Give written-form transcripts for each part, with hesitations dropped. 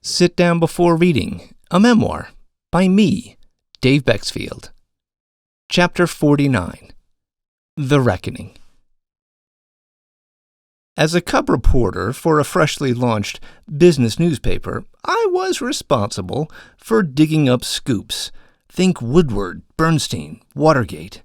Sit Down Before Reading, a memoir by me, Dave Bexfield. Chapter 49, The Reckoning. As a cub reporter for a freshly launched business newspaper, I was responsible for digging up scoops. Think Woodward, Bernstein, Watergate.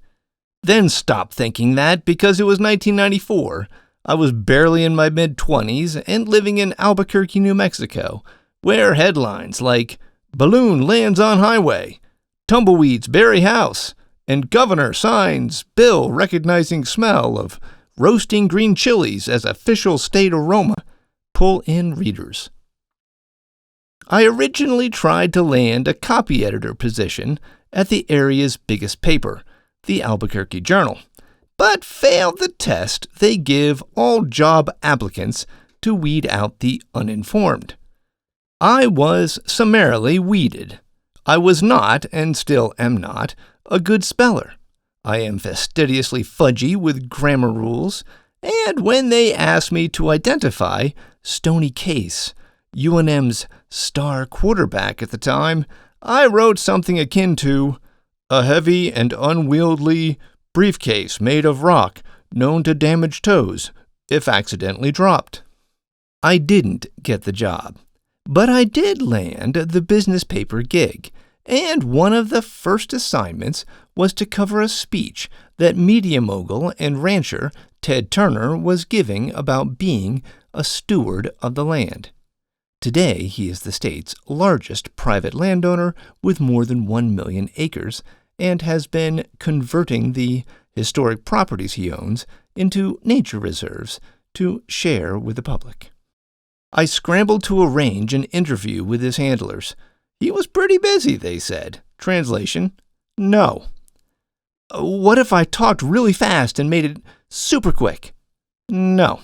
Then stopped thinking that because it was 1994. I was barely in my mid-20s and living in Albuquerque, New Mexico, where headlines like "Balloon Lands on Highway," "Tumbleweeds Bury House," and "Governor Signs Bill Recognizing Smell of Roasting Green Chilies as Official State Aroma" pull in readers. I originally tried to land a copy editor position at the area's biggest paper, the Albuquerque Journal, but failed the test they give all job applicants to weed out the uninformed. I was summarily weeded. I was not, and still am not, a good speller. I am fastidiously fudgy with grammar rules, and when they asked me to identify Stoney Case, UNM's star quarterback at the time, I wrote something akin to "a heavy and unwieldy briefcase made of rock known to damage toes if accidentally dropped." I didn't get the job, but I did land the business paper gig, and one of the first assignments was to cover a speech that media mogul and rancher Ted Turner was giving about being a steward of the land. Today, he is the state's largest private landowner with more than 1 million acres and has been converting the historic properties he owns into nature reserves to share with the public. I scrambled to arrange an interview with his handlers. He was pretty busy, they said. Translation: no. What if I talked really fast and made it super quick? No.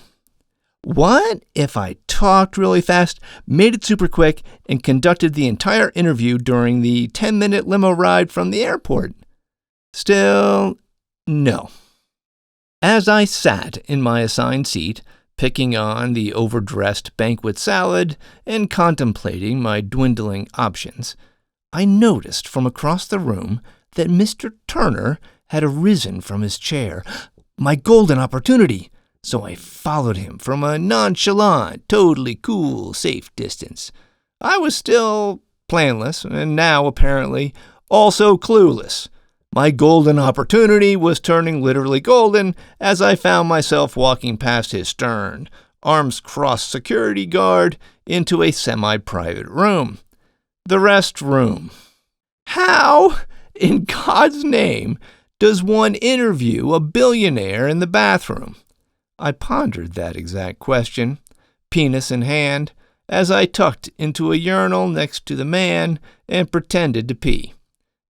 What if I talked really fast, made it super quick, and conducted the entire interview during the 10-minute limo ride from the airport? Still, no. As I sat in my assigned seat, picking on the overdressed banquet salad and contemplating my dwindling options, I noticed from across the room that Mr. Turner had arisen from his chair. My golden opportunity! So I followed him from a nonchalant, totally cool, safe distance. I was still planless, and now, apparently, also clueless. My golden opportunity was turning literally golden as I found myself walking past his stern, arms-crossed security guard into a semi-private room. The restroom. How, in God's name, does one interview a billionaire in the bathroom? I pondered that exact question, penis in hand, as I tucked into a urinal next to the man and pretended to pee.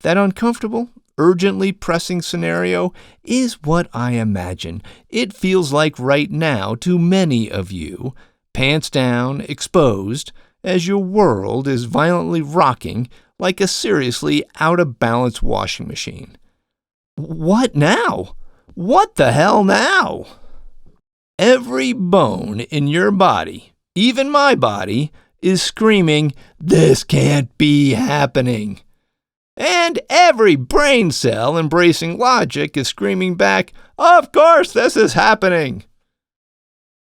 That uncomfortable, urgently pressing scenario is what I imagine it feels like right now to many of you, pants down, exposed, as your world is violently rocking like a seriously out-of-balance washing machine. What now? What the hell now? Every bone in your body, even my body, is screaming, "This can't be happening." And every brain cell embracing logic is screaming back, "Of course this is happening."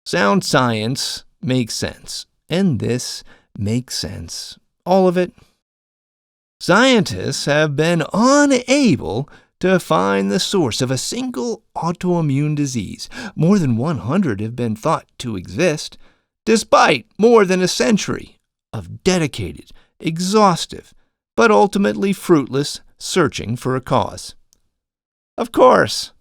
Sound science makes sense, and this makes sense. All of it. Scientists have been unable to find the source of a single autoimmune disease. More than 100 have been thought to exist, despite more than a century of dedicated, exhaustive, but ultimately fruitless searching for a cause. Of course,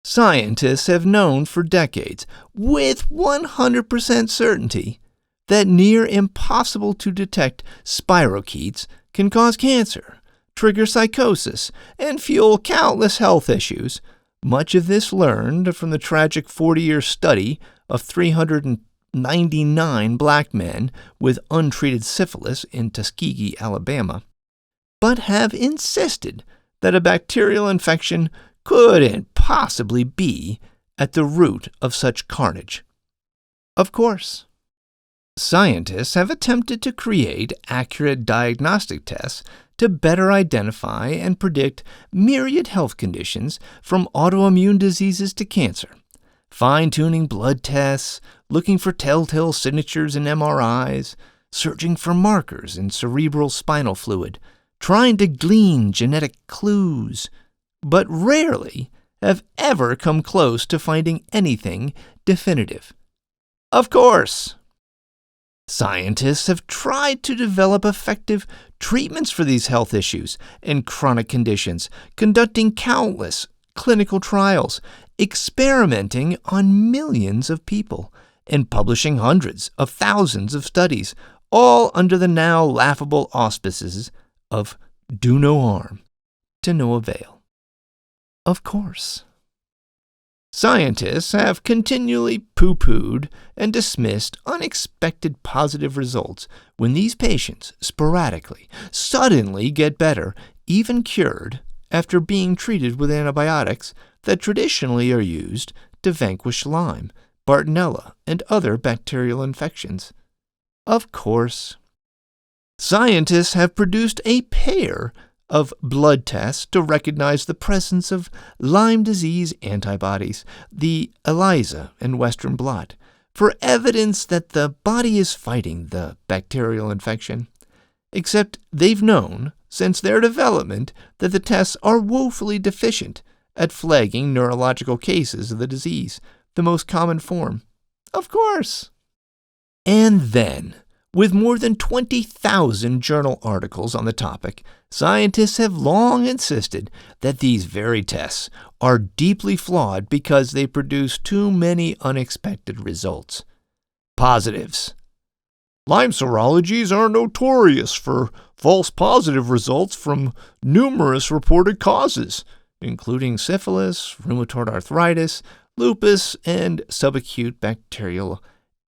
scientists have known for decades, with 100% certainty, that near impossible to detect spirochetes can cause cancer, trigger psychosis, and fuel countless health issues. Much of this learned from the tragic 40-year study of 399 black men with untreated syphilis in Tuskegee, Alabama, but have insisted that a bacterial infection couldn't possibly be at the root of such carnage. Of course. Scientists have attempted to create accurate diagnostic tests to better identify and predict myriad health conditions from autoimmune diseases to cancer, fine-tuning blood tests, looking for telltale signatures in MRIs, searching for markers in cerebral spinal fluid, trying to glean genetic clues, but rarely have ever come close to finding anything definitive. Of course, scientists have tried to develop effective treatments for these health issues and chronic conditions, conducting countless clinical trials, experimenting on millions of people, and publishing hundreds of thousands of studies, all under the now laughable auspices of do no harm, to no avail. Of course, scientists have continually pooh-poohed and dismissed unexpected positive results when these patients sporadically, suddenly get better, even cured, after being treated with antibiotics that traditionally are used to vanquish Lyme, Bartonella, and other bacterial infections. Of course, scientists have produced a pair of blood tests to recognize the presence of Lyme disease antibodies, the ELISA and Western blot, for evidence that the body is fighting the bacterial infection. Except they've known, since their development, that the tests are woefully deficient at flagging neurological cases of the disease, the most common form. Of course. And then, with more than 20,000 journal articles on the topic, scientists have long insisted that these very tests are deeply flawed because they produce too many unexpected results. Positives. Lyme serologies are notorious for false positive results from numerous reported causes, including syphilis, rheumatoid arthritis, lupus, and subacute bacterial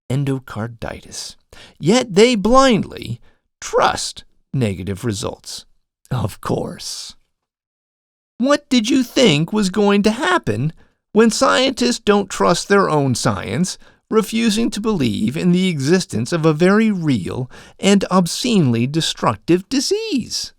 endocarditis. Yet they blindly trust negative results. Of course. What did you think was going to happen when scientists don't trust their own science, refusing to believe in the existence of a very real and obscenely destructive disease?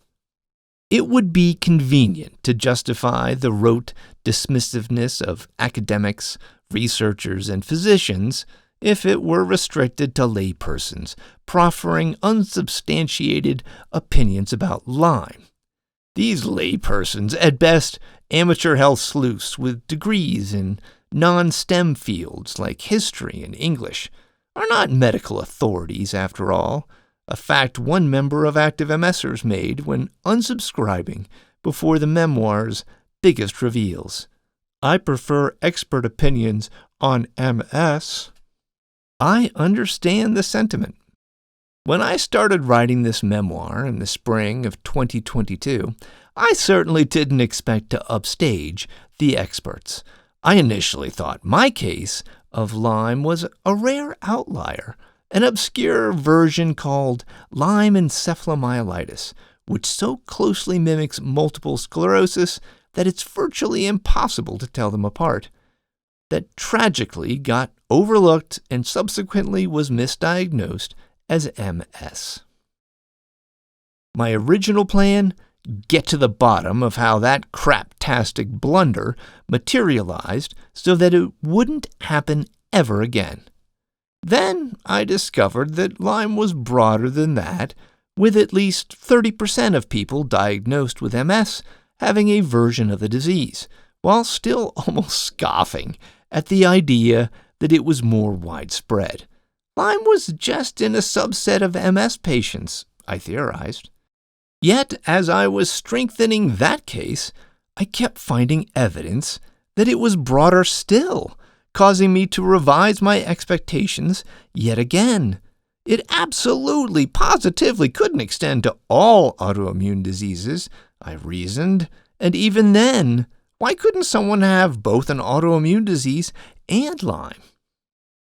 It would be convenient to justify the rote dismissiveness of academics, researchers, and physicians if it were restricted to laypersons proffering unsubstantiated opinions about Lyme. These laypersons, at best, amateur health sleuths with degrees in non-STEM fields like history and English, are not medical authorities after all, a fact one member of active MSers made when unsubscribing before the memoir's biggest reveals. I prefer expert opinions on MS. I understand the sentiment. When I started writing this memoir in the spring of 2022, I certainly didn't expect to upstage the experts. I initially thought my case of Lyme was a rare outlier, an obscure version called Lyme encephalomyelitis, which so closely mimics multiple sclerosis that it's virtually impossible to tell them apart, that tragically got overlooked and subsequently was misdiagnosed as MS. My original plan? Get to the bottom of how that craptastic blunder materialized so that it wouldn't happen ever again. Then I discovered that Lyme was broader than that, with at least 30% of people diagnosed with MS having a version of the disease, while still almost scoffing at the idea that it was more widespread. Lyme was just in a subset of MS patients, I theorized. Yet, as I was strengthening that case, I kept finding evidence that it was broader still, causing me to revise my expectations yet again. It absolutely, positively couldn't extend to all autoimmune diseases, I reasoned, and even then, why couldn't someone have both an autoimmune disease and Lyme?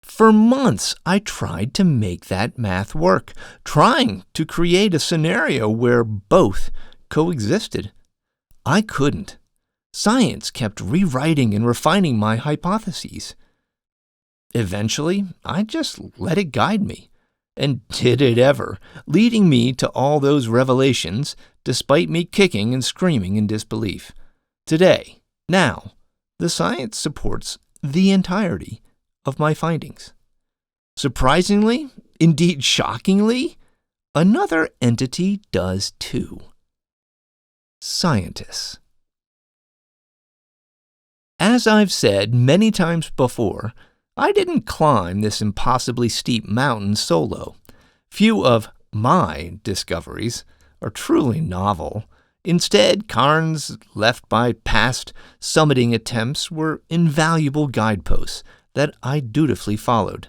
For months, I tried to make that math work, trying to create a scenario where both coexisted. I couldn't. Science kept rewriting and refining my hypotheses. Eventually, I just let it guide me, and did it ever, leading me to all those revelations, despite me kicking and screaming in disbelief. Today, now, the science supports the entirety of my findings. Surprisingly, indeed shockingly, another entity does too. Scientists. As I've said many times before, I didn't climb this impossibly steep mountain solo. Few of my discoveries are truly novel. Instead, cairns left by past summiting attempts were invaluable guideposts that I dutifully followed.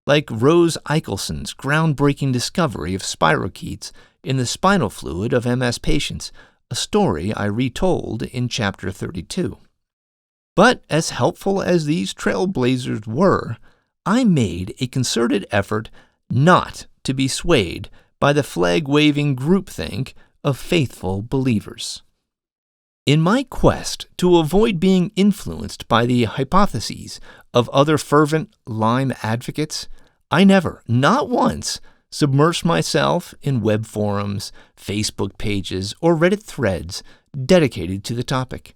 Like Rose Eichelson's groundbreaking discovery of spirochetes in the spinal fluid of MS patients, a story I retold in Chapter 32. But as helpful as these trailblazers were, I made a concerted effort not to be swayed by the flag-waving groupthink of faithful believers. In my quest to avoid being influenced by the hypotheses of other fervent Lyme advocates, I never, not once, submersed myself in web forums, Facebook pages, or Reddit threads dedicated to the topic.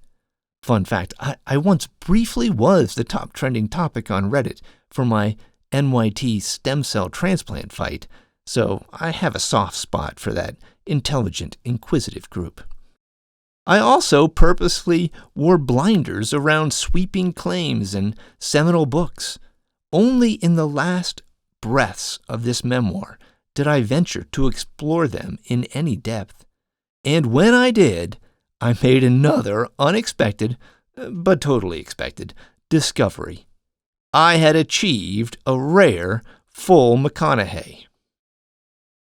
Fun fact, I once briefly was the top trending topic on Reddit for my NYT stem cell transplant fight, so I have a soft spot for that intelligent, inquisitive group. I also purposely wore blinders around sweeping claims and seminal books. Only in the last breaths of this memoir did I venture to explore them in any depth. And when I did, I made another unexpected, but totally expected, discovery. I had achieved a rare full McConaughey.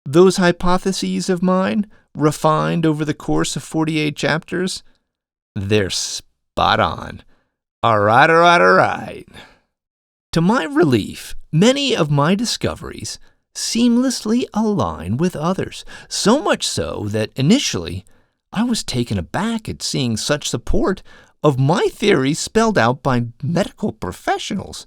Those hypotheses of mine, refined over the course of 48 chapters, they're spot on. All right. To my relief, many of my discoveries seamlessly align with others, so much so that initially I was taken aback at seeing such support of my theories spelled out by medical professionals.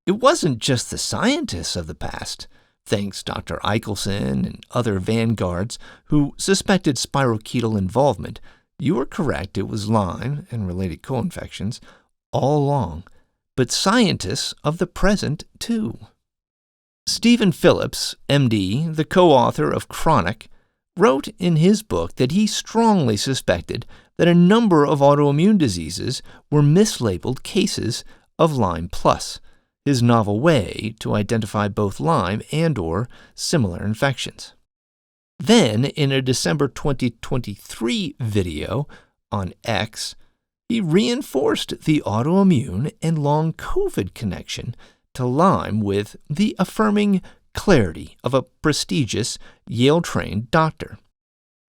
It wasn't just the scientists of the past, thanks Dr. Eichelson and other vanguards who suspected spirochetal involvement. You were correct, it was Lyme and related co-infections all along, but scientists of the present too. Stephen Phillips, MD, the co-author of Chronic, wrote in his book that he strongly suspected that a number of autoimmune diseases were mislabeled cases of Lyme+, his novel way to identify both Lyme and/or similar infections. Then, in a December 2023 video on X, he reinforced the autoimmune and long COVID connection to Lyme with the affirming clarity of a prestigious Yale-trained doctor.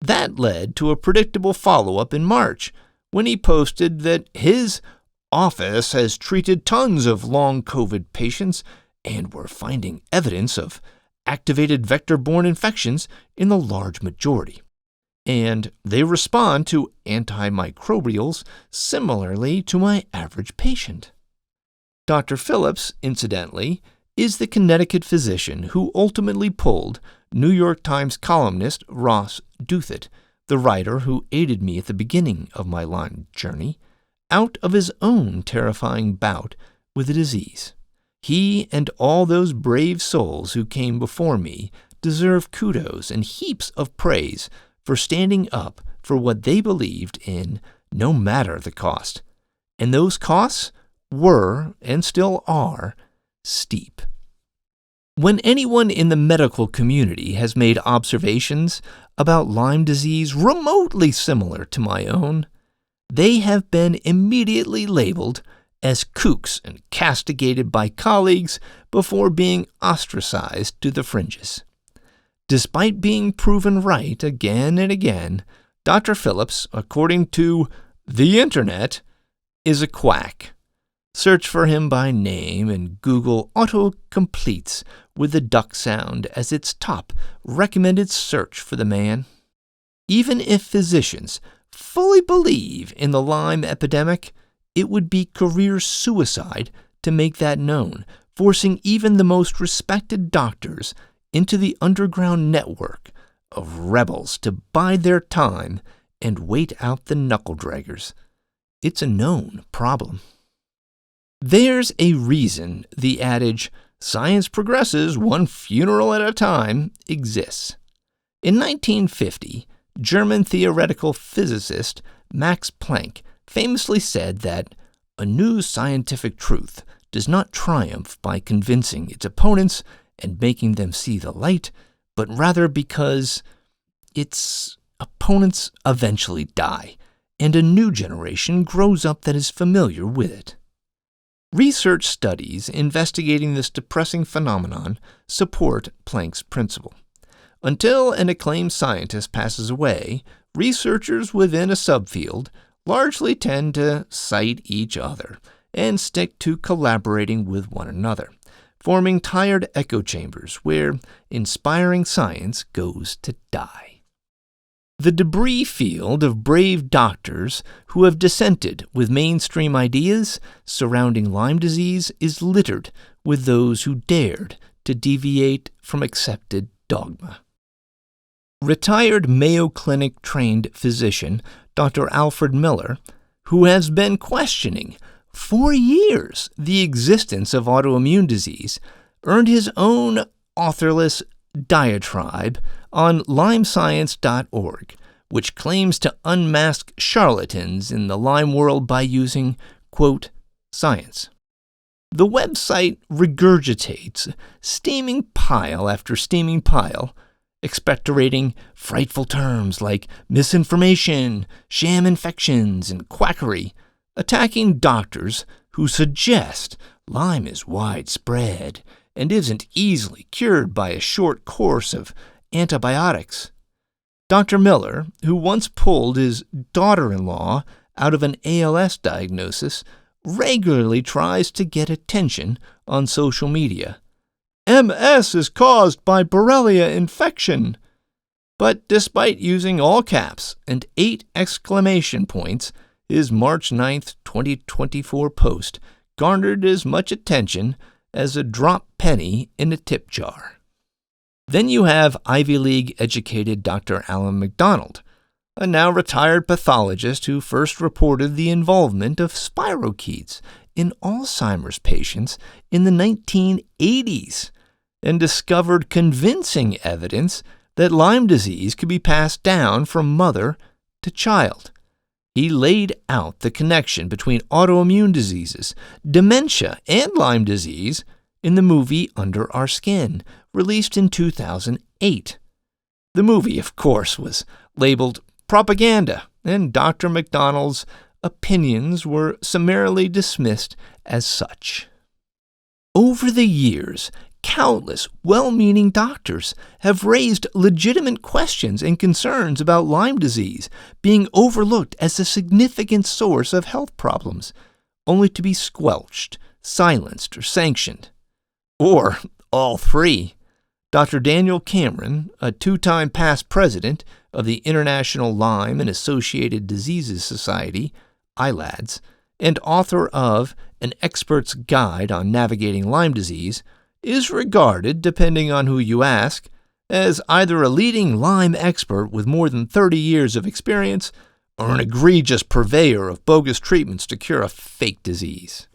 That led to a predictable follow-up in March, when he posted that his office has treated tons of long COVID patients and were finding evidence of activated vector-borne infections in the large majority. And they respond to antimicrobials similarly to my average patient. Dr. Phillips, incidentally, is the Connecticut physician who ultimately pulled New York Times columnist Ross Douthat, the writer who aided me at the beginning of my Lyme journey, out of his own terrifying bout with the disease. He and all those brave souls who came before me deserve kudos and heaps of praise for standing up for what they believed in, no matter the cost. And those costs were, and still are, steep. When anyone in the medical community has made observations about Lyme disease remotely similar to my own, they have been immediately labeled as kooks and castigated by colleagues before being ostracized to the fringes. Despite being proven right again and again, Dr. Phillips, according to the internet, is a quack. Search for him by name and Google auto-completes with the duck sound as its top recommended search for the man. Even if physicians fully believe in the Lyme epidemic, it would be career suicide to make that known, forcing even the most respected doctors into the underground network of rebels to bide their time and wait out the knuckle-draggers. It's a known problem. There's a reason the adage, "science progresses one funeral at a time," exists. In 1950, German theoretical physicist Max Planck famously said that a new scientific truth does not triumph by convincing its opponents and making them see the light, but rather because its opponents eventually die, and a new generation grows up that is familiar with it. Research studies investigating this depressing phenomenon support Planck's principle. Until an acclaimed scientist passes away, researchers within a subfield largely tend to cite each other and stick to collaborating with one another, forming tired echo chambers where inspiring science goes to die. The debris field of brave doctors who have dissented with mainstream ideas surrounding Lyme disease is littered with those who dared to deviate from accepted dogma. Retired Mayo Clinic-trained physician Dr. Alfred Miller, who has been questioning for years the existence of autoimmune disease, earned his own authorless diatribe on LymeScience.org, which claims to unmask charlatans in the Lyme world by using, quote, science. The website regurgitates steaming pile after steaming pile, expectorating frightful terms like misinformation, sham infections, and quackery, attacking doctors who suggest Lyme is widespread and isn't easily cured by a short course of antibiotics. Dr. Miller, who once pulled his daughter-in-law out of an ALS diagnosis, regularly tries to get attention on social media. MS is caused by Borrelia infection. But despite using all caps and 8 exclamation points, his March 9th, 2024 post garnered as much attention as a drop penny in a tip jar. Then you have Ivy League-educated Dr. Alan MacDonald, a now retired pathologist who first reported the involvement of spirochetes in Alzheimer's patients in the 1980s and discovered convincing evidence that Lyme disease could be passed down from mother to child. He laid out the connection between autoimmune diseases, dementia, and Lyme disease in the movie Under Our Skin, released in 2008. The movie, of course, was labeled propaganda, and Dr. MacDonald's opinions were summarily dismissed as such. Over the years, countless well-meaning doctors have raised legitimate questions and concerns about Lyme disease being overlooked as a significant source of health problems, only to be squelched, silenced, or sanctioned. Or all three. Dr. Daniel Cameron, a 2-time past president of the International Lyme and Associated Diseases Society, ILADS, and author of An Expert's Guide on Navigating Lyme Disease, is regarded, depending on who you ask, as either a leading Lyme expert with more than 30 years of experience or an egregious purveyor of bogus treatments to cure a fake disease.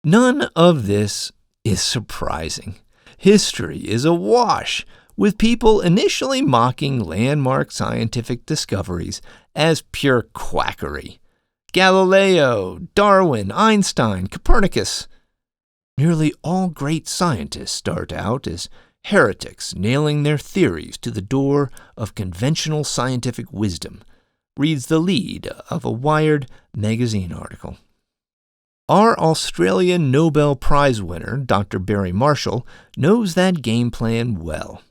None of this is surprising. History is awash with people initially mocking landmark scientific discoveries as pure quackery. Galileo, Darwin, Einstein, Copernicus. Nearly all great scientists start out as heretics nailing their theories to the door of conventional scientific wisdom, reads the lead of a Wired magazine article. Our Australian Nobel Prize winner, Dr. Barry Marshall, knows that game plan well.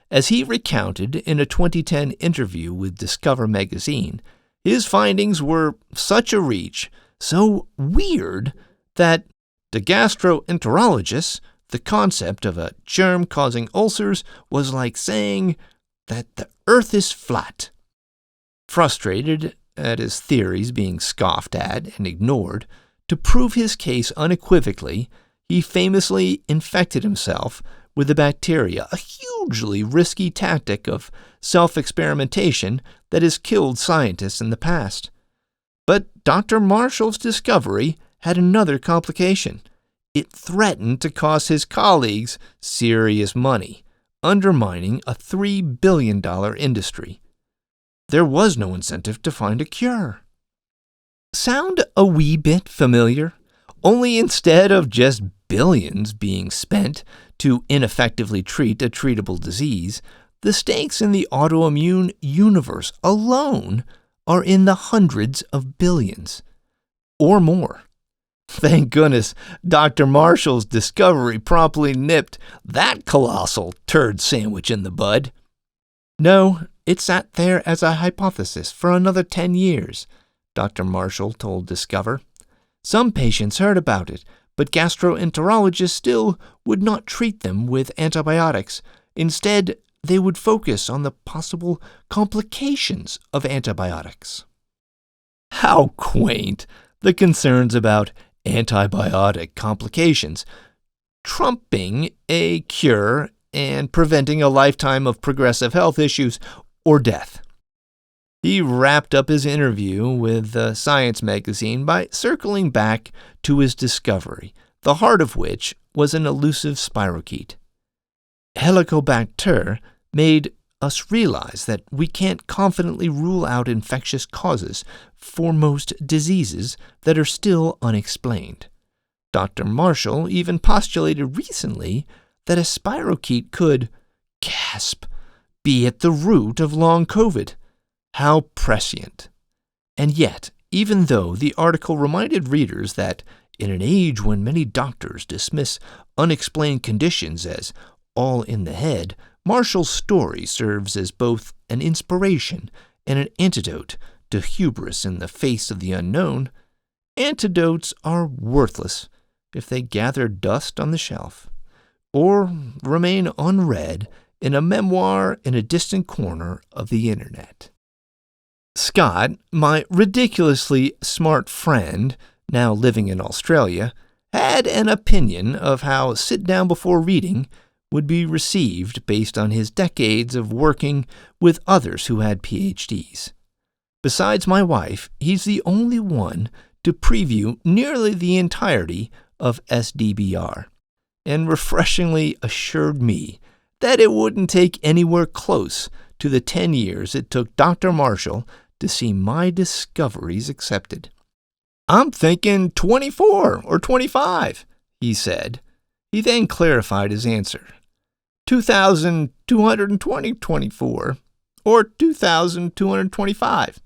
As he recounted in a 2010 interview with Discover magazine, his findings were such a reach, so weird, that to gastroenterologists, the concept of a germ causing ulcers was like saying that the earth is flat. Frustrated at his theories being scoffed at and ignored, to prove his case unequivocally, he famously infected himself with the bacteria, a hugely risky tactic of self-experimentation that has killed scientists in the past. But Dr. Marshall's discovery had another complication. It threatened to cost his colleagues serious money, undermining a $3 billion industry. There was no incentive to find a cure. Sound a wee bit familiar? Only instead of just billions being spent to ineffectively treat a treatable disease, the stakes in the autoimmune universe alone are in the hundreds of billions, or more. Thank goodness Dr. Marshall's discovery promptly nipped that colossal turd sandwich in the bud. No, it sat there as a hypothesis for another 10 years, Dr. Marshall told Discover. Some patients heard about it, but gastroenterologists still would not treat them with antibiotics. Instead, they would focus on the possible complications of antibiotics. How quaint, the concerns about antibiotic complications, trumping a cure and preventing a lifetime of progressive health issues or death. He wrapped up his interview with Science magazine by circling back to his discovery, the heart of which was an elusive spirochete. Helicobacter made us realize that we can't confidently rule out infectious causes for most diseases that are still unexplained. Dr. Marshall even postulated recently that a spirochete could, gasp, be at the root of long COVID. How prescient. And yet, even though the article reminded readers that in an age when many doctors dismiss unexplained conditions as all in the head, Marshall's story serves as both an inspiration and an antidote to hubris in the face of the unknown. Antidotes are worthless if they gather dust on the shelf, or remain unread in a memoir in a distant corner of the internet. Scott, my ridiculously smart friend, now living in Australia, had an opinion of how sit down before reading would be received based on his decades of working with others who had PhDs. Besides my wife, he's the only one to preview nearly the entirety of SDBR, and refreshingly assured me that it wouldn't take anywhere close to the 10 years it took Dr. Marshall to see my discoveries accepted. I'm thinking 24 or 25, he said. He then clarified his answer. 2,224 or 2,225.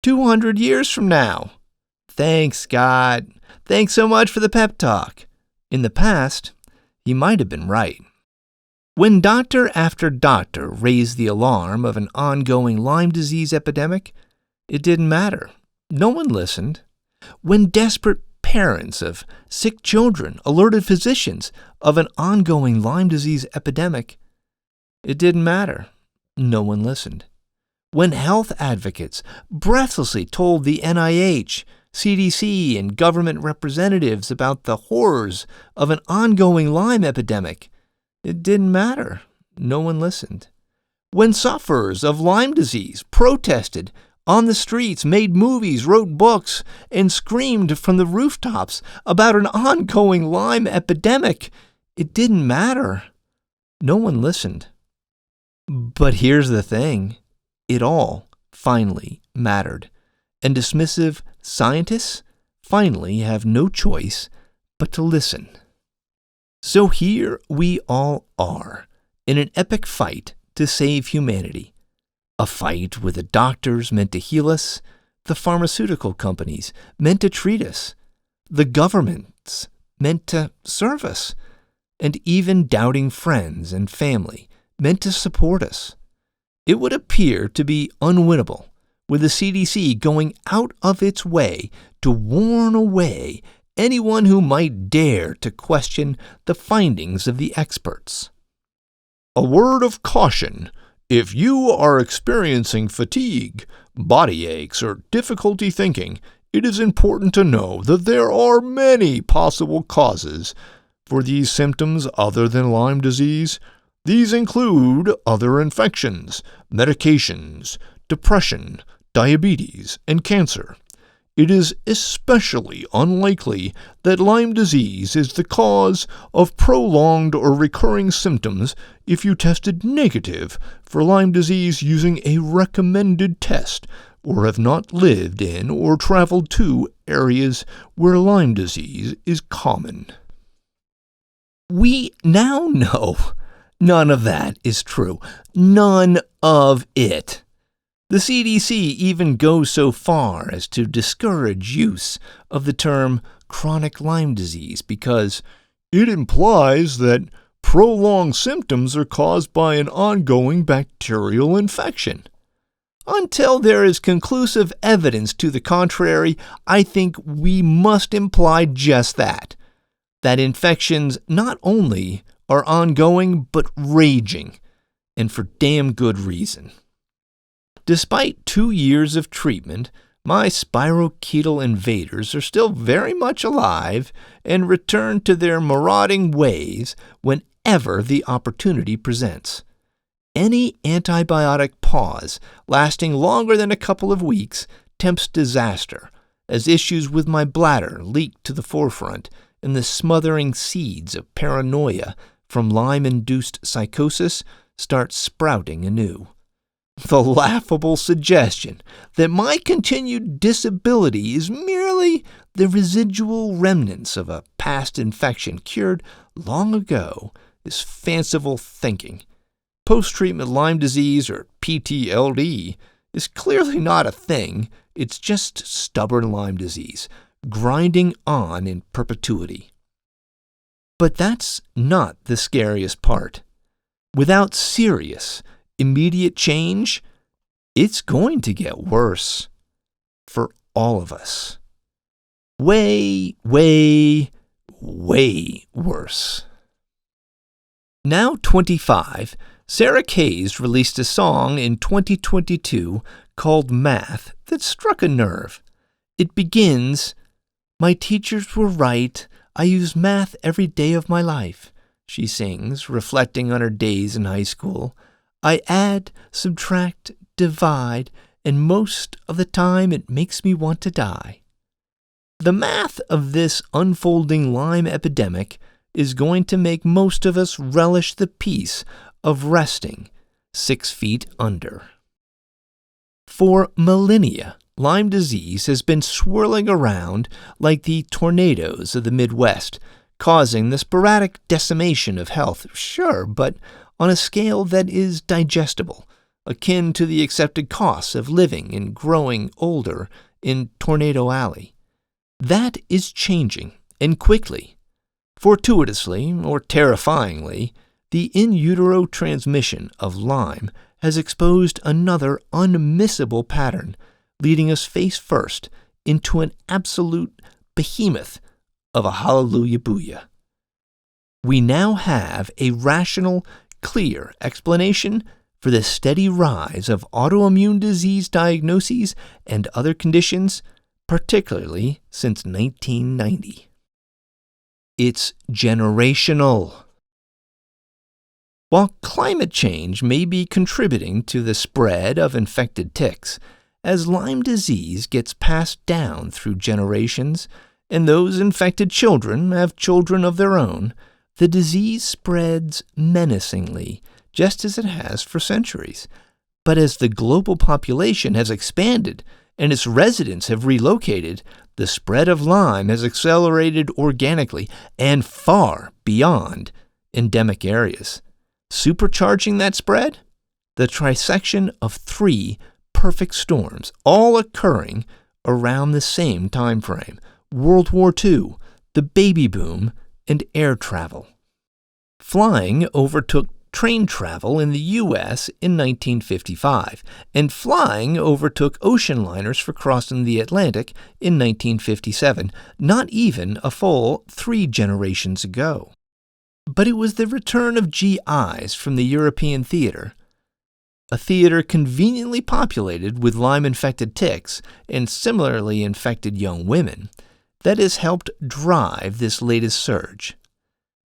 200 years from now. Thanks, Scott. Thanks so much for the pep talk. In the past, he might have been right. When doctor after doctor raised the alarm of an ongoing Lyme disease epidemic, it didn't matter. No one listened. When desperate parents of sick children alerted physicians of an ongoing Lyme disease epidemic, it didn't matter. No one listened. When health advocates breathlessly told the NIH, CDC, and government representatives about the horrors of an ongoing Lyme epidemic, it didn't matter. No one listened. When sufferers of Lyme disease protested on the streets, made movies, wrote books, and screamed from the rooftops about an ongoing Lyme epidemic, it didn't matter. No one listened. But here's the thing. It all finally mattered. And dismissive scientists finally have no choice but to listen. So here we all are, in an epic fight to save humanity. A fight with the doctors meant to heal us, the pharmaceutical companies meant to treat us, the governments meant to serve us, and even doubting friends and family meant to support us. It would appear to be unwinnable, with the CDC going out of its way to warn away anyone who might dare to question the findings of the experts. A word of caution. If you are experiencing fatigue, body aches, or difficulty thinking, it is important to know that there are many possible causes, For these symptoms other than Lyme disease, these include other infections, medications, depression, diabetes, and cancer. It is especially unlikely that Lyme disease is the cause of prolonged or recurring symptoms if you tested negative for Lyme disease using a recommended test or have not lived in or traveled to areas where Lyme disease is common. We now know none of that is true. None of it. The CDC even goes so far as to discourage use of the term chronic Lyme disease because it implies that prolonged symptoms are caused by an ongoing bacterial infection. Until there is conclusive evidence to the contrary, I think we must imply just that infections not only are ongoing but raging, and for damn good reason. Despite 2 years of treatment, my spirochetal invaders are still very much alive and return to their marauding ways whenever the opportunity presents. Any antibiotic pause lasting longer than a couple of weeks tempts disaster, as issues with my bladder leak to the forefront and the smothering seeds of paranoia from Lyme-induced psychosis start sprouting anew. The laughable suggestion that my continued disability is merely the residual remnants of a past infection cured long ago is fanciful thinking. Post-treatment Lyme disease, or PTLD, is clearly not a thing. It's just stubborn Lyme disease, grinding on in perpetuity. But that's not the scariest part. Without serious, immediate change, it's going to get worse for all of us. Way, way, way worse. Now 25, Sarah Kays released a song in 2022 called Math that struck a nerve. It begins, "My teachers were right. I use math every day of my life," she sings, reflecting on her days in high school. "I add, subtract, divide, and most of the time it makes me want to die." The math of this unfolding Lyme epidemic is going to make most of us relish the peace of resting 6 feet under. For millennia, Lyme disease has been swirling around like the tornadoes of the Midwest, causing the sporadic decimation of health, sure, but on a scale that is digestible, akin to the accepted costs of living and growing older in Tornado Alley. That is changing, and quickly. Fortuitously, or terrifyingly, the in utero transmission of Lyme has exposed another unmissable pattern, leading us face first into an absolute behemoth of a hallelujah booyah. We now have a rational, clear explanation for the steady rise of autoimmune disease diagnoses and other conditions, particularly since 1990. It's generational. While climate change may be contributing to the spread of infected ticks, as Lyme disease gets passed down through generations, and those infected children have children of their own, the disease spreads menacingly, just as it has for centuries. But as the global population has expanded and its residents have relocated, the spread of Lyme has accelerated organically and far beyond endemic areas. Supercharging that spread? The trisection of 3 perfect storms, all occurring around the same time frame: World War II, the baby boom, and air travel. Flying overtook train travel in the U.S. in 1955, and flying overtook ocean liners for crossing the Atlantic in 1957, not even a full 3 generations ago. But it was the return of GIs from the European theater, a theater conveniently populated with Lyme-infected ticks and similarly infected young women, that has helped drive this latest surge.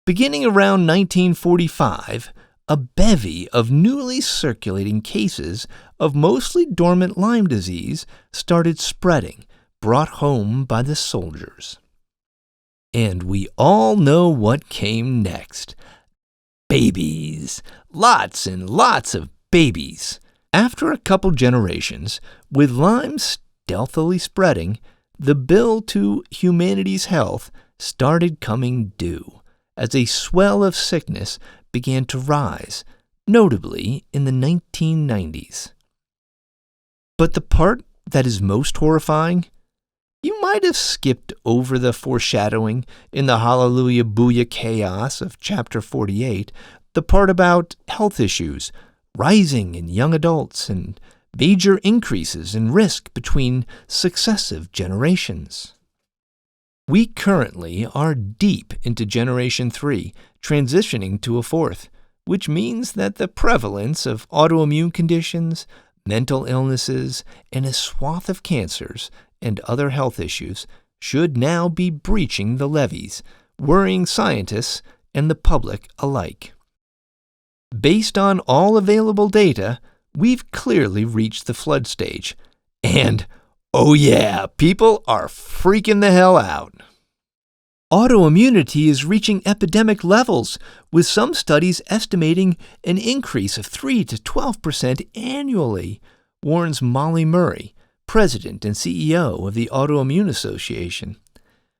Beginning around 1945, a bevy of newly circulating cases of mostly dormant Lyme disease started spreading, brought home by the soldiers. And we all know what came next. Babies. Lots and lots of babies. After a couple generations, with Lyme stealthily spreading, the bill to humanity's health started coming due as a swell of sickness began to rise, notably in the 1990s. But the part that is most horrifying? You might have skipped over the foreshadowing in the Hallelujah Booyah chaos of Chapter 48, the part about health issues rising in young adults and major increases in risk between successive generations. We currently are deep into Generation 3, transitioning to a fourth, which means that the prevalence of autoimmune conditions, mental illnesses, and a swath of cancers and other health issues should now be breaching the levees, worrying scientists and the public alike. Based on all available data, we've clearly reached the flood stage. And, oh yeah, people are freaking the hell out. Autoimmunity is reaching epidemic levels, with some studies estimating an increase of 3 to 12% annually, warns Molly Murray, president and CEO of the Autoimmune Association.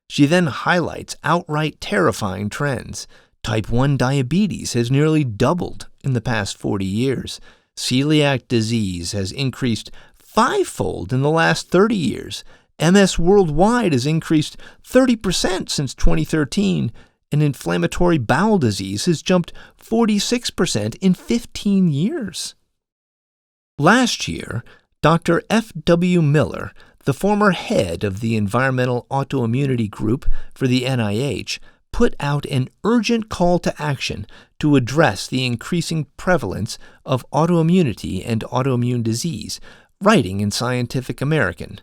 She then highlights outright terrifying trends. Type 1 diabetes has nearly doubled in the past 40 years. Celiac disease has increased fivefold in the last 30 years. MS worldwide has increased 30% since 2013, and inflammatory bowel disease has jumped 46% in 15 years. Last year, Dr. F.W. Miller, the former head of the Environmental Autoimmunity Group for the NIH, put out an urgent call to action to address the increasing prevalence of autoimmunity and autoimmune disease, writing in Scientific American.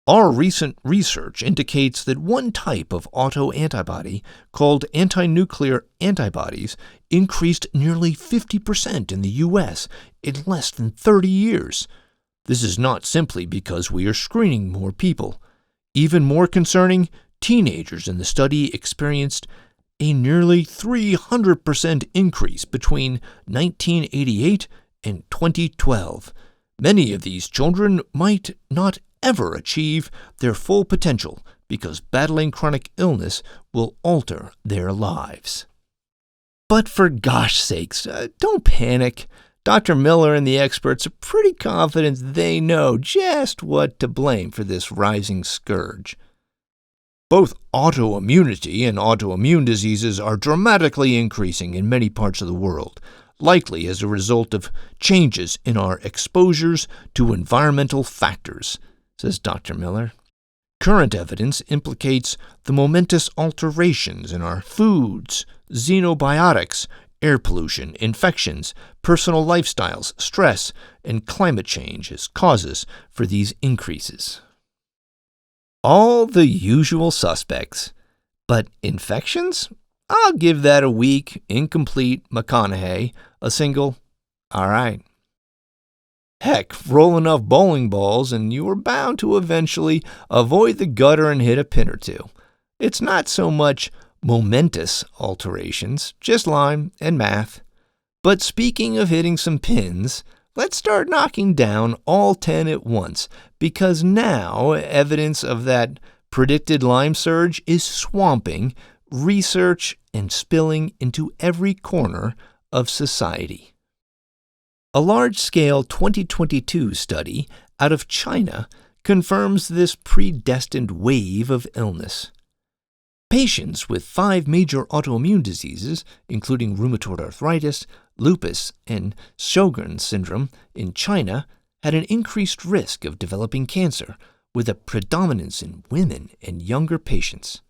Our recent research indicates that one type of autoantibody, called anti-nuclear antibodies, increased nearly 50% in the U.S. in less than 30 years. This is not simply because we are screening more people. Even more concerning, teenagers in the study experienced a nearly 300% increase between 1988 and 2012. Many of these children might not ever achieve their full potential because battling chronic illness will alter their lives. But for gosh sakes, don't panic. Dr. Miller and the experts are pretty confident they know just what to blame for this rising scourge. Both autoimmunity and autoimmune diseases are dramatically increasing in many parts of the world, likely as a result of changes in our exposures to environmental factors, says Dr. Miller. Current evidence implicates the momentous alterations in our foods, xenobiotics, air pollution, infections, personal lifestyles, stress, and climate change as causes for these increases. All the usual suspects. But infections? I'll give that a weak, incomplete McConaughey, a single, all right. Heck, roll enough bowling balls and you are bound to eventually avoid the gutter and hit a pin or two. It's not so much momentous alterations, just Lyme and math. But speaking of hitting some pins, let's start knocking down all 10 at once, because now evidence of that predicted Lyme surge is swamping research and spilling into every corner of society. A large-scale 2022 study out of China confirms this predestined wave of illness. Patients with 5 major autoimmune diseases, including rheumatoid arthritis, lupus, and Sjogren's syndrome in China, had an increased risk of developing cancer, with a predominance in women and younger patients.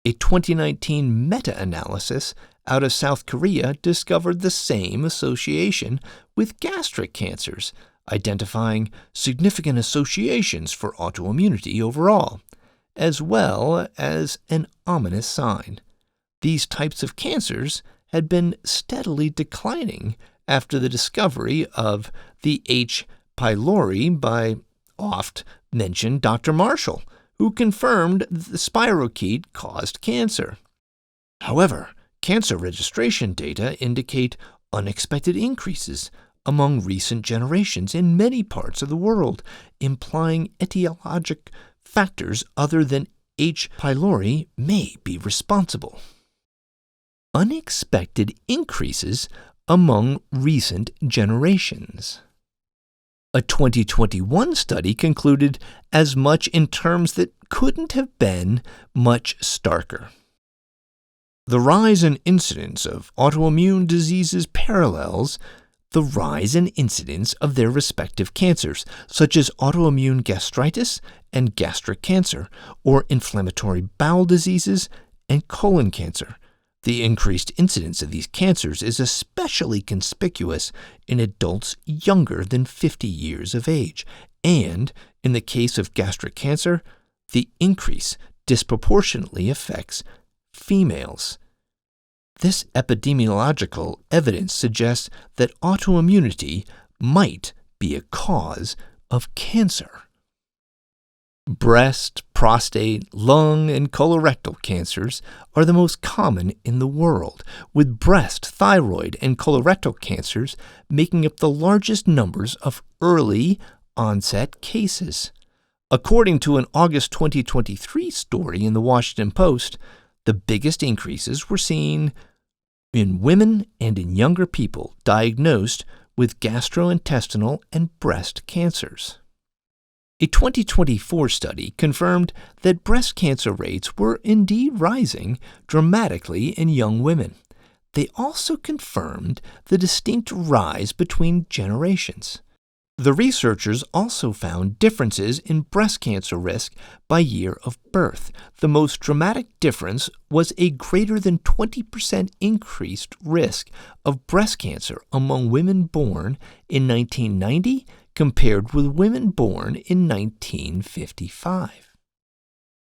A 2019 meta-analysis out of South Korea discovered the same association with gastric cancers, identifying significant associations for autoimmunity overall, as well as an ominous sign. These types of cancers had been steadily declining after the discovery of the H. pylori by oft-mentioned Dr. Marshall, who confirmed the spirochete caused cancer. However, cancer registration data indicate unexpected increases among recent generations in many parts of the world, implying etiologic factors other than H. pylori may be responsible. Unexpected increases among recent generations. A 2021 study concluded as much in terms that couldn't have been much starker. The rise in incidence of autoimmune diseases parallels the rise in incidence of their respective cancers, such as autoimmune gastritis and gastric cancer, or inflammatory bowel diseases and colon cancer. The increased incidence of these cancers is especially conspicuous in adults younger than 50 years of age, and, in the case of gastric cancer, the increase disproportionately affects females. This epidemiological evidence suggests that autoimmunity might be a cause of cancer. Breast, prostate, lung, and colorectal cancers are the most common in the world, with breast, thyroid, and colorectal cancers making up the largest numbers of early onset cases. According to an August 2023 story in the Washington Post, the biggest increases were seen in women and in younger people diagnosed with gastrointestinal and breast cancers. A 2024 study confirmed that breast cancer rates were indeed rising dramatically in young women. They also confirmed the distinct rise between generations. The researchers also found differences in breast cancer risk by year of birth. The most dramatic difference was a greater than 20% increased risk of breast cancer among women born in 1990 compared with women born in 1955.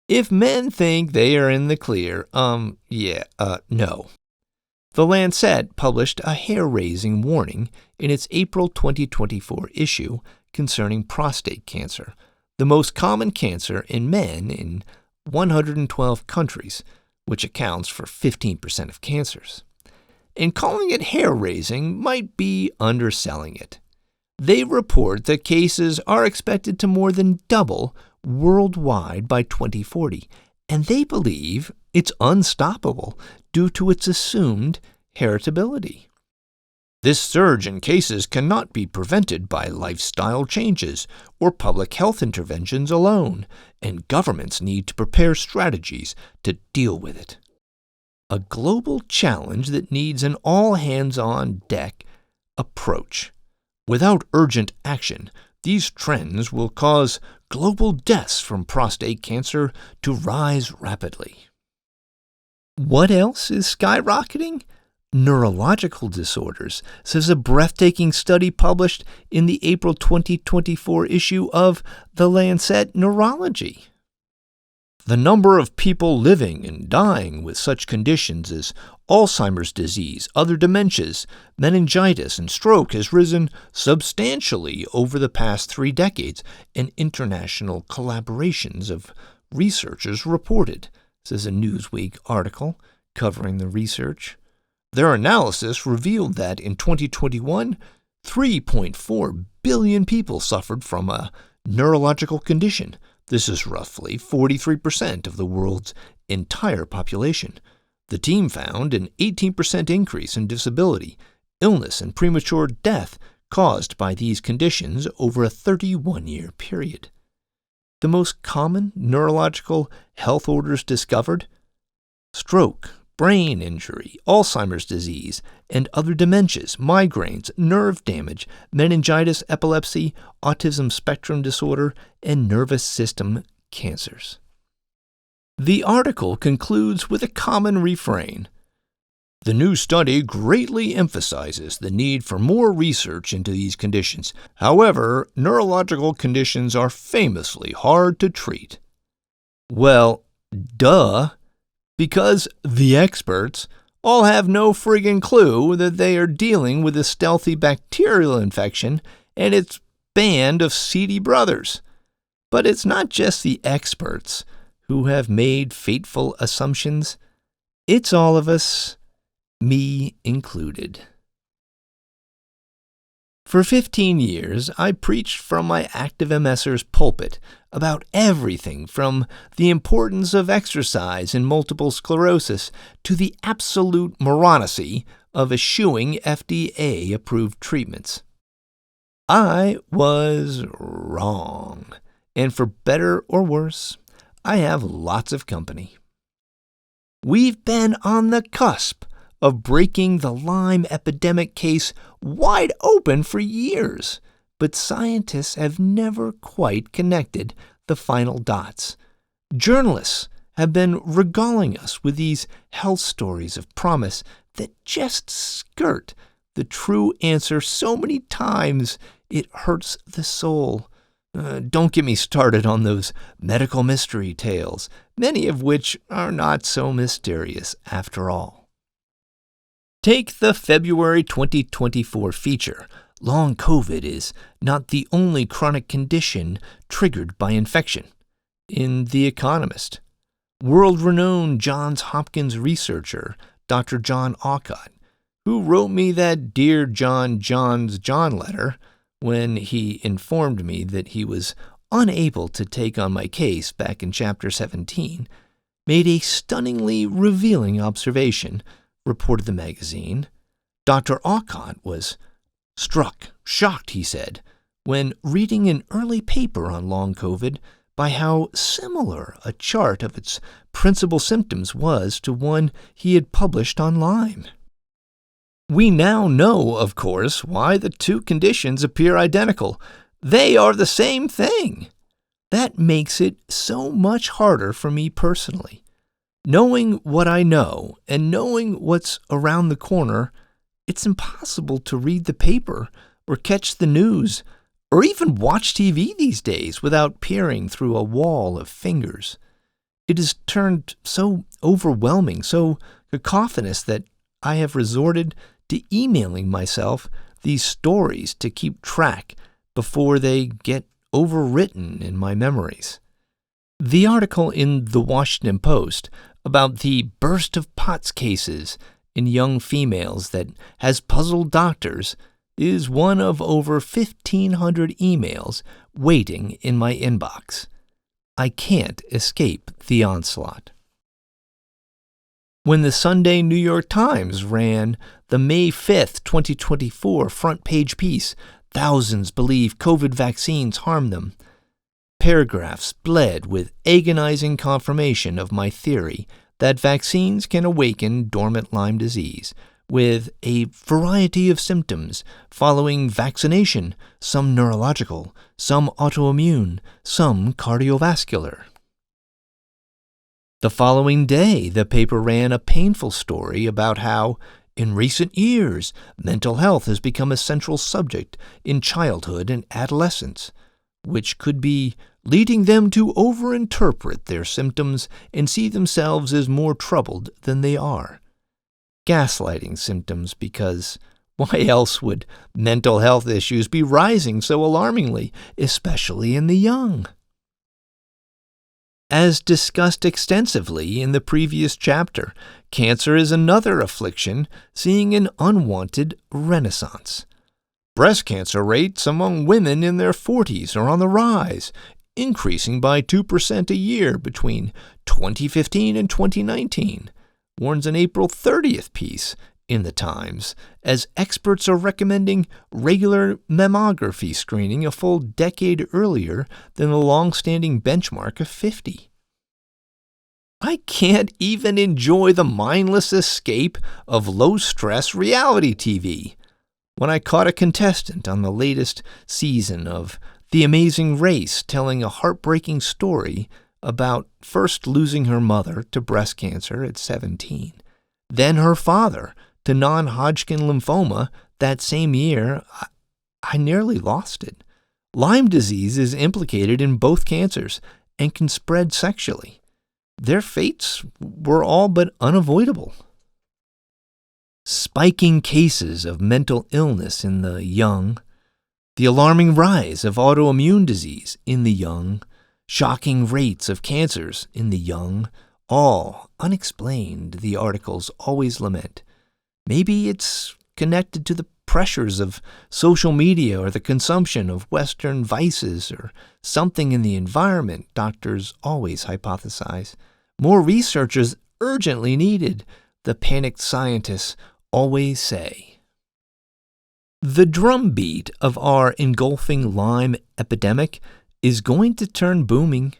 If men think they are in the clear, no. The Lancet published a hair-raising warning in its April 2024 issue concerning prostate cancer, the most common cancer in men in 112 countries, which accounts for 15% of cancers. And calling it hair-raising might be underselling it. They report that cases are expected to more than double worldwide by 2040, and they believe it's unstoppable due to its assumed heritability. This surge in cases cannot be prevented by lifestyle changes or public health interventions alone, and governments need to prepare strategies to deal with it. A global challenge that needs an all-hands-on-deck approach. Without urgent action, these trends will cause global deaths from prostate cancer to rise rapidly. What else is skyrocketing? Neurological disorders, says a breathtaking study published in the April 2024 issue of The Lancet Neurology. The number of people living and dying with such conditions as Alzheimer's disease, other dementias, meningitis, and stroke has risen substantially over the past 3 decades, and international collaborations of researchers reported, says a Newsweek article covering the research. Their analysis revealed that in 2021, 3.4 billion people suffered from a neurological condition. This is roughly 43% of the world's entire population. The team found an 18% increase in disability, illness, and premature death caused by these conditions over a 31-year period. The most common neurological health orders discovered: stroke, brain injury, Alzheimer's disease, and other dementias, migraines, nerve damage, meningitis, epilepsy, autism spectrum disorder, and nervous system cancers. The article concludes with a common refrain. The new study greatly emphasizes the need for more research into these conditions. However, neurological conditions are famously hard to treat. Well, duh. because the experts all have no friggin' clue that they are dealing with a stealthy bacterial infection and its band of seedy brothers. But it's not just the experts who have made fateful assumptions. It's all of us, me included. For 15 years, I preached from my active MSer's pulpit about everything from the importance of exercise in multiple sclerosis to the absolute moronicy of eschewing FDA-approved treatments. I was wrong, and for better or worse, I have lots of company. We've been on the cusp of breaking the Lyme epidemic case wide open for years, but scientists have never quite connected the final dots. Journalists have been regaling us with these health stories of promise that just skirt the true answer so many times it hurts the soul. Don't get me started on those medical mystery tales, many of which are not so mysterious after all. Take the February 2024 feature, Long COVID is not the only chronic condition triggered by infection, in The Economist. World-renowned Johns Hopkins researcher Dr. John Aucott, who wrote me that Dear John's John letter when he informed me that he was unable to take on my case back in Chapter 17, made a stunningly revealing observation, reported the magazine. Dr. Aucott was shocked, he said, when reading an early paper on long COVID by how similar a chart of its principal symptoms was to one he had published on Lyme. We now know, of course, why the two conditions appear identical. They are the same thing. That makes it so much harder for me personally. Knowing what I know and knowing what's around the corner, it's impossible to read the paper or catch the news or even watch TV these days without peering through a wall of fingers. It has turned so overwhelming, so cacophonous that I have resorted to emailing myself these stories to keep track before they get overwritten in my memories. The article in the Washington Post about the burst of POTS cases in young females that has puzzled doctors is one of over 1,500 emails waiting in my inbox. I can't escape the onslaught. When the Sunday New York Times ran the May 5th, 2024 front page piece, "Thousands believe COVID vaccines harm them," paragraphs bled with agonizing confirmation of my theory that vaccines can awaken dormant Lyme disease, with a variety of symptoms following vaccination, some neurological, some autoimmune, some cardiovascular. The following day, the paper ran a painful story about how, in recent years, mental health has become a central subject in childhood and adolescence, which could be leading them to overinterpret their symptoms and see themselves as more troubled than they are. Gaslighting symptoms, because why else would mental health issues be rising so alarmingly, especially in the young? As discussed extensively in the previous chapter, cancer is another affliction seeing an unwanted renaissance. Breast cancer rates among women in their 40s are on the rise, increasing by 2% a year between 2015 and 2019, warns an April 30th piece in the Times, as experts are recommending regular mammography screening a full decade earlier than the long-standing benchmark of 50. I can't even enjoy the mindless escape of low-stress reality TV. When I caught a contestant on the latest season of The Amazing Race telling a heartbreaking story about first losing her mother to breast cancer at 17, then her father to non-Hodgkin lymphoma that same year, I nearly lost it. Lyme disease is implicated in both cancers and can spread sexually. their fates were all but unavoidable. Spiking cases of mental illness in the young, the alarming rise of autoimmune disease in the young, shocking rates of cancers in the young, all unexplained, the articles always lament. Maybe it's connected to the pressures of social media or the consumption of Western vices or something in the environment, doctors always hypothesize. More researchers urgently needed, the panicked scientists always say. The drumbeat of our engulfing Lyme epidemic is going to turn booming.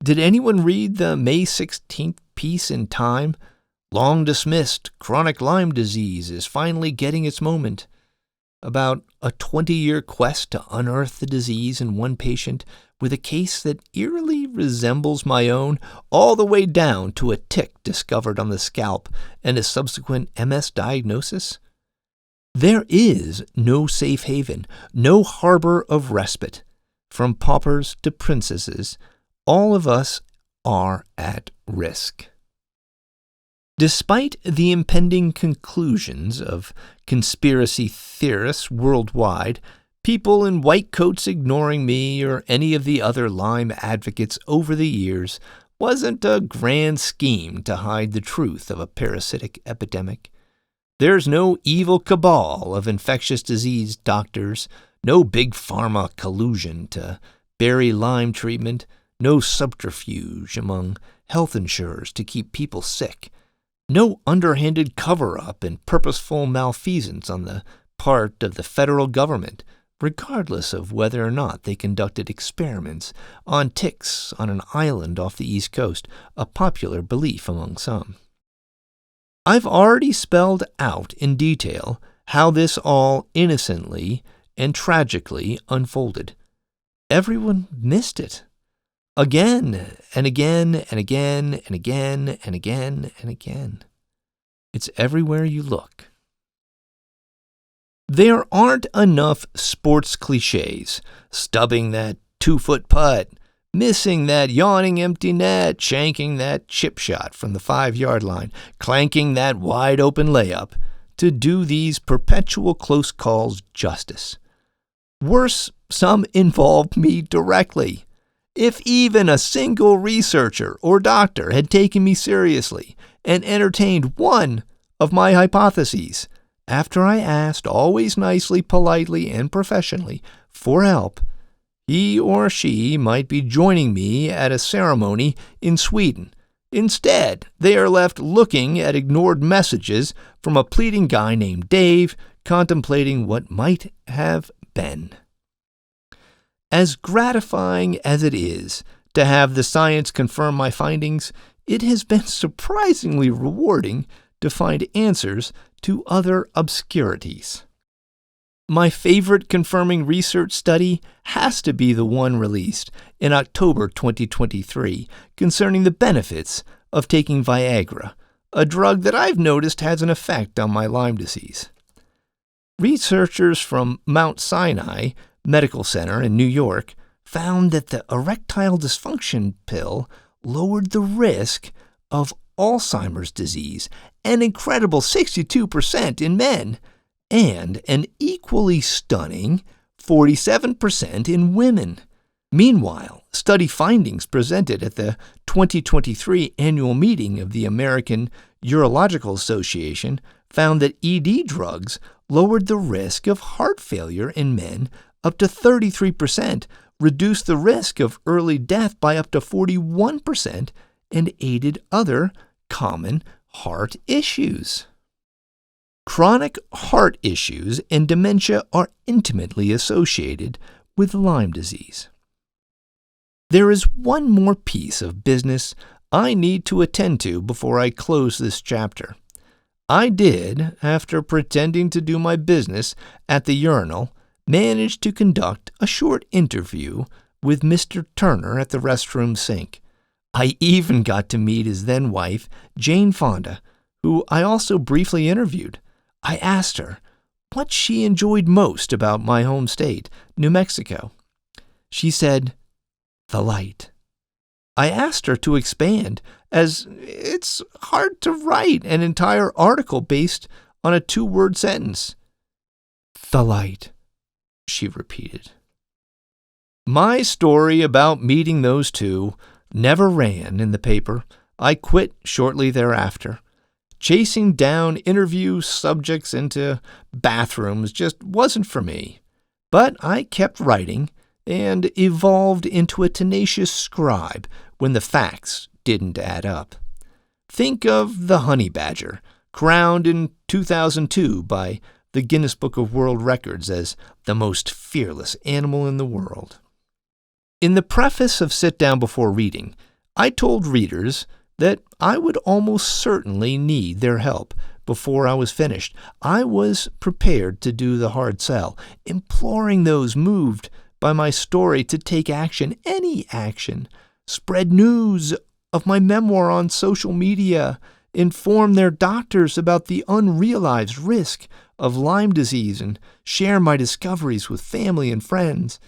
Did anyone read the May 16th piece in Time? Long dismissed, chronic Lyme disease is finally getting its moment. About a 20-year quest to unearth the disease in one patient with a case that eerily resembles my own, all the way down to a tick discovered on the scalp and a subsequent MS diagnosis. There is no safe haven, no harbor of respite. From paupers to princesses, all of us are at risk. Despite the impending conclusions of conspiracy theorists worldwide, people in white coats ignoring me or any of the other Lyme advocates over the years wasn't a grand scheme to hide the truth of a parasitic epidemic. There's no evil cabal of infectious disease doctors, no big pharma collusion to bury Lyme treatment, no subterfuge among health insurers to keep people sick. No underhanded cover-up and purposeful malfeasance on the part of the federal government, regardless of whether or not they conducted experiments on ticks on an island off the East Coast, a popular belief among some. I've already spelled out in detail how this all innocently and tragically unfolded. Everyone missed it. Again and again and again and again and again and again. It's everywhere you look. There aren't enough sports cliches, stubbing that 2-foot putt, missing that yawning empty net, shanking that chip shot from the 5-yard line, clanking that wide-open layup, to do these perpetual close calls justice. Worse, some involved me directly. If even a single researcher or doctor had taken me seriously and entertained one of my hypotheses, after I asked always nicely, politely, and professionally for help, he or she might be joining me at a ceremony in Sweden. Instead, they are left looking at ignored messages from a pleading guy named Dave, contemplating what might have been. As gratifying as it is to have the science confirm my findings, it has been surprisingly rewarding to find answers to other obscurities. My favorite confirming research study has to be the one released in October 2023 concerning the benefits of taking Viagra, a drug that I've noticed has an effect on my Lyme disease. Researchers from Mount Sinai Medical Center in New York found that the erectile dysfunction pill lowered the risk of Alzheimer's disease an incredible 62% in men and an equally stunning 47% in women. Meanwhile, study findings presented at the 2023 annual meeting of the American Urological Association found that ED drugs lowered the risk of heart failure in men up to 33%, reduced the risk of early death by up to 41%, and aided other common heart issues. Chronic heart issues and dementia are intimately associated with Lyme disease. There is one more piece of business I need to attend to before I close this chapter. I did, after pretending to do my business at the urinal, manage to conduct a short interview with Mr. Turner at the restroom sink. I even got to meet his then-wife, Jane Fonda, who I also briefly interviewed. I asked her what she enjoyed most about my home state, New Mexico. She said, "The light." I asked her to expand, as it's hard to write an entire article based on a 2-word sentence. "The light," she repeated. My story about meeting those two never ran in the paper. I quit shortly thereafter. Chasing down interview subjects into bathrooms just wasn't for me. But I kept writing and evolved into a tenacious scribe when the facts didn't add up. Think of the honey badger, crowned in 2002 by the Guinness Book of World Records as the most fearless animal in the world. In the preface of Sit Down Before Reading, I told readers that I would almost certainly need their help before I was finished. I was prepared to do the hard sell, imploring those moved by my story to take action, any action, spread news of my memoir on social media, inform their doctors about the unrealized risk of Lyme disease, and share my discoveries with family and friends.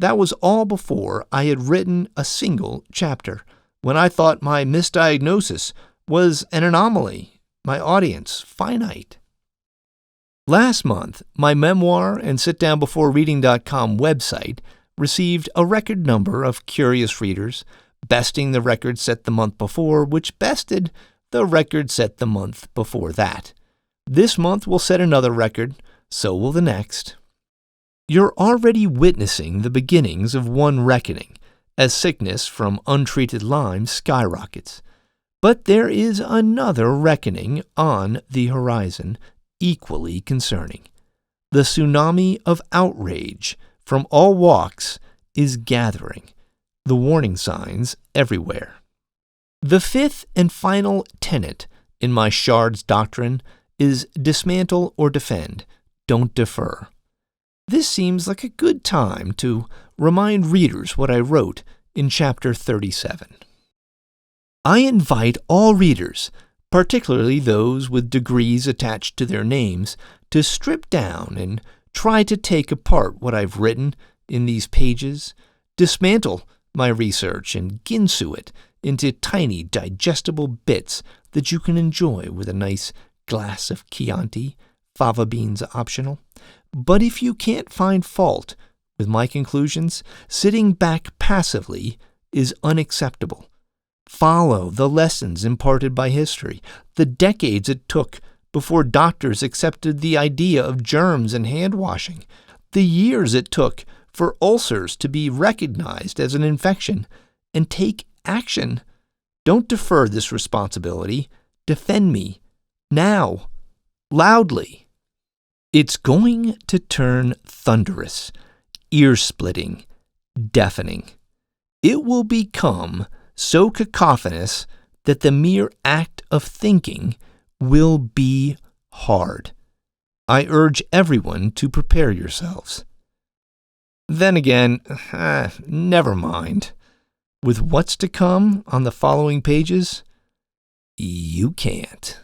That was all before I had written a single chapter, when I thought my misdiagnosis was an anomaly, my audience finite. Last month, my memoir and sitdownbeforereading.com website received a record number of curious readers, besting the record set the month before, which bested the record set the month before that. This month will set another record, so will the next. You're already witnessing the beginnings of one reckoning, as sickness from untreated Lyme skyrockets. But there is another reckoning on the horizon, equally concerning. The tsunami of outrage from all walks is gathering, the warning signs everywhere. The fifth and final tenet in my Shard's doctrine is dismantle or defend, don't defer. This seems like a good time to remind readers what I wrote in Chapter 37. I invite all readers, particularly those with degrees attached to their names, to strip down and try to take apart what I've written in these pages, dismantle my research and ginsu it into tiny, digestible bits that you can enjoy with a nice glass of Chianti, fava beans optional. But if you can't find fault with my conclusions, sitting back passively is unacceptable. Follow the lessons imparted by history, the decades it took before doctors accepted the idea of germs and hand washing, the years it took for ulcers to be recognized as an infection, and take action. Don't defer this responsibility. Defend me. Now. Loudly. It's going to turn thunderous, ear-splitting, deafening. It will become so cacophonous that the mere act of thinking will be hard. I urge everyone to prepare yourselves. Then again, never mind. With what's to come on the following pages, you can't.